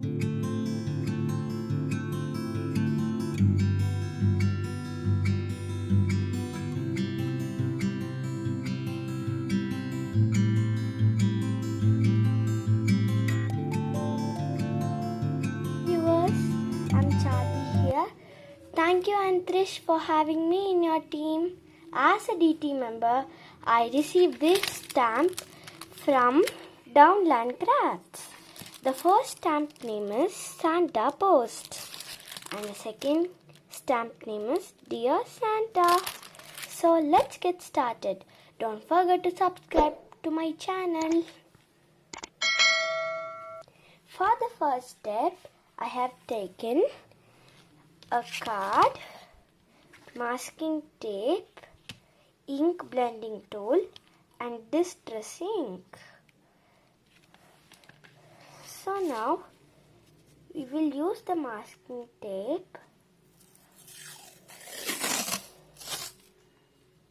Viewers, I'm Charve here. Thank you Antrish for having me in your team. As a DT member, I received this stamp from Downland Crafts. The first stamp name is Santa Post and the second stamp name is Dear Santa. So let's get started. Don't forget to subscribe to my channel. For the first step, I have taken a card, masking tape, ink blending tool and distress ink. So now we will use the masking tape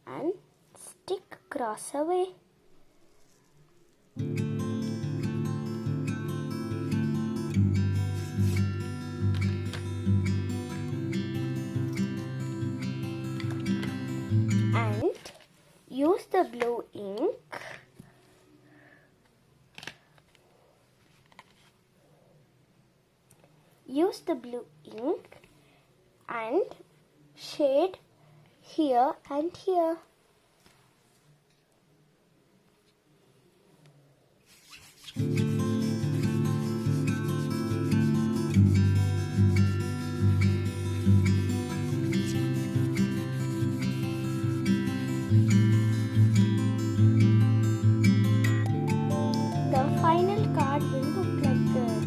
and stick across away. And use the blue ink and shade here and here. The final card will look like this.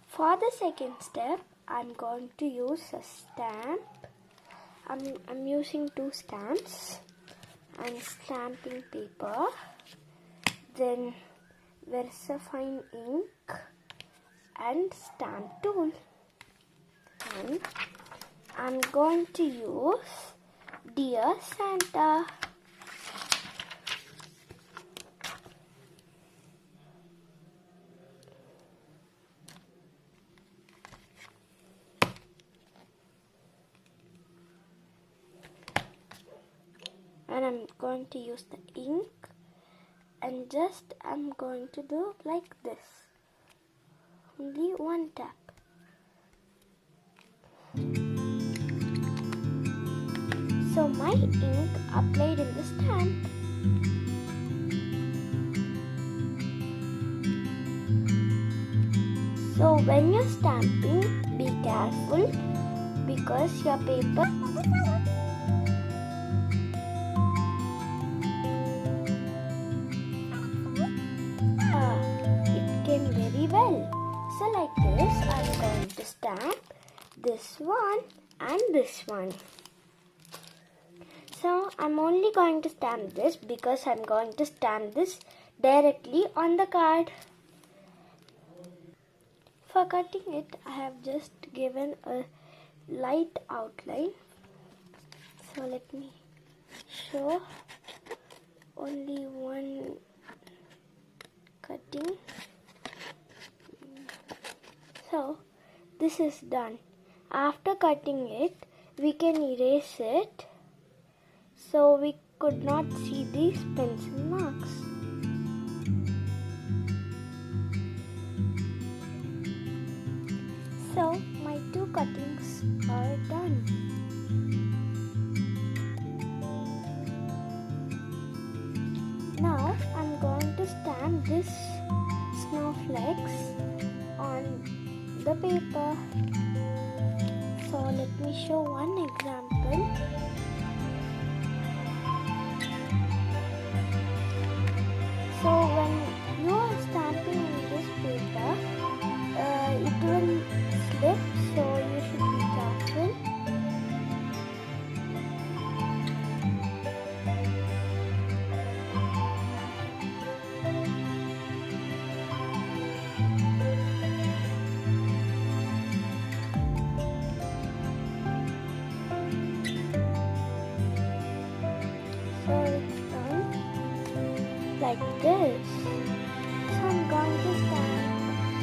For the second step, I'm going to use a stamp. I'm using two stamps and stamping paper. Then VersaFine ink and stamp tool. And I'm going to use Dear Santa. And I'm going to use the ink and I'm going to do like this. Only one tap. So my ink applied in the stamp. So when you're stamping, be careful because your paper it came very well. So like this, I'm going to stamp this one and this one. So I'm only going to stamp this because I'm going to stamp this directly on the card. For cutting it, I have just given a light outline. So let me show only one cutting. So this is done. After cutting it, we can erase it so we could not see these pencil marks. So my two cuttings are done. Now I'm going to stamp this snowflakes on the paper. So let me show one example. So when you are stamping in this paper, it will slip, so you should be careful. this. So I'm going to stamp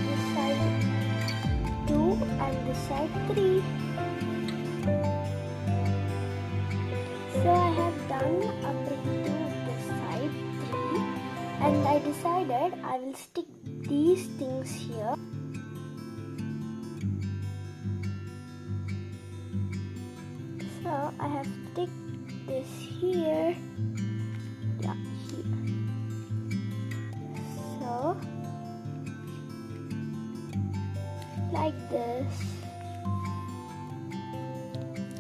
this side 2 and this side 3. So I have done a printing of this side 3, and I decided I will stick these things here. So I have stick this here. Yeah, here. So like this.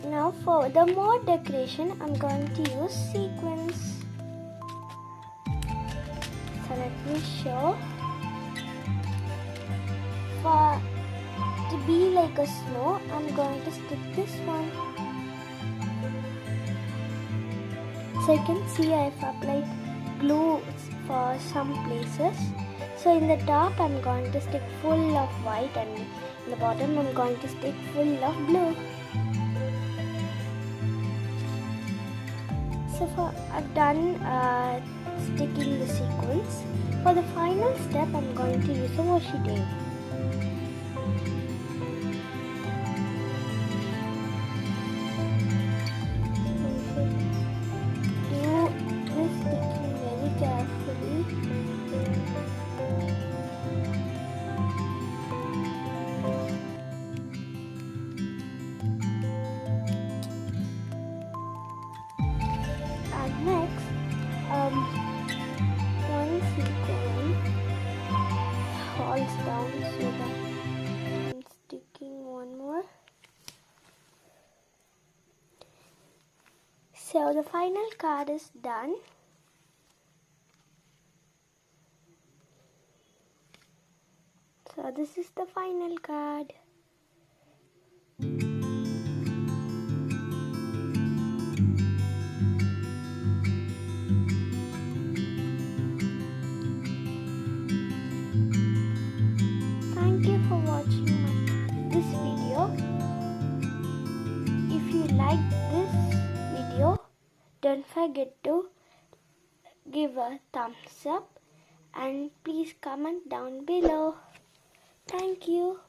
Now for the more decoration, I'm going to use sequins. So let me show. For to be like a snow, I'm going to stick this one. So you can see I've applied glue for some places. So in the top I'm going to stick full of white, and in the bottom I'm going to stick full of blue. So I've done sticking the sequins. For the final step, I'm going to use a washi tape. Do this sticking very carefully. And next, one sequin falls down, so that I'm sticking one more. So the final card is done. So this is the final card. Thank you for watching this video. If you like this video, don't forget to give a thumbs up and please comment down below. Thank you.